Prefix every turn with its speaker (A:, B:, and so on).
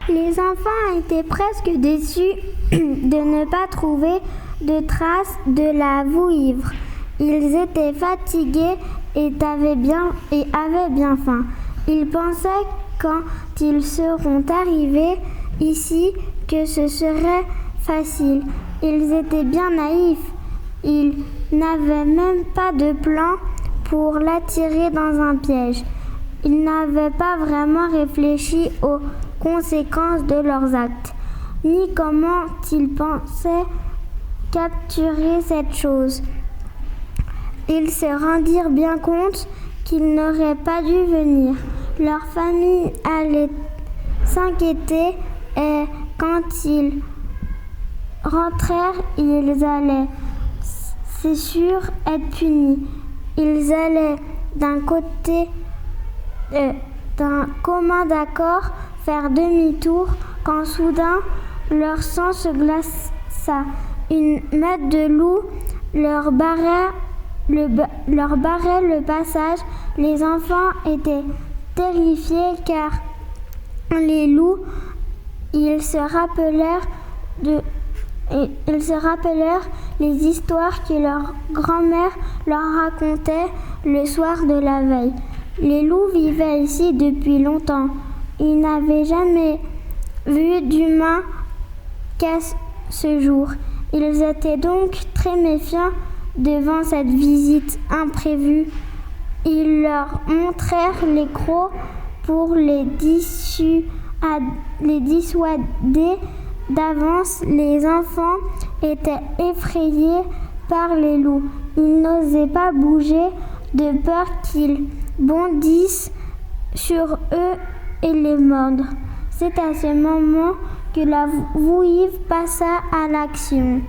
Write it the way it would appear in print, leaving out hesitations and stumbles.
A: Les enfants étaient presque déçus de ne pas trouver de traces de la vouivre. Ils étaient fatigués et avaient bien faim. Ils pensaient quand ils seront arrivés ici que ce serait facile. Ils étaient bien naïfs. Ils n'avaient même pas de plan pour l'attirer dans un piège. Ils n'avaient pas vraiment réfléchi aux conséquences de leurs actes, ni comment ils pensaient capturer cette chose. Ils se rendirent bien compte qu'ils n'auraient pas dû venir. Leur famille allait s'inquiéter et quand ils rentrèrent, ils allaient, c'est sûr, être punis. Ils allaient d'un commun accord faire demi-tour quand soudain leur sang se glaça. Une meute de loups leur barrait le passage. Les enfants étaient terrifiés car les loups, ils se rappelèrent les histoires que leur grand-mère leur racontait le soir de la veille. Les loups vivaient ici depuis longtemps. Ils n'avaient jamais vu d'humains qu'à ce jour. Ils étaient donc très méfiants devant cette visite imprévue. Ils leur montrèrent les crocs pour les dissuader d'avance. Les enfants étaient effrayés par les loups. Ils n'osaient pas bouger de peur qu'ils bondissent sur eux et les mordre. C'est à ce moment que la vouivre passa à l'action.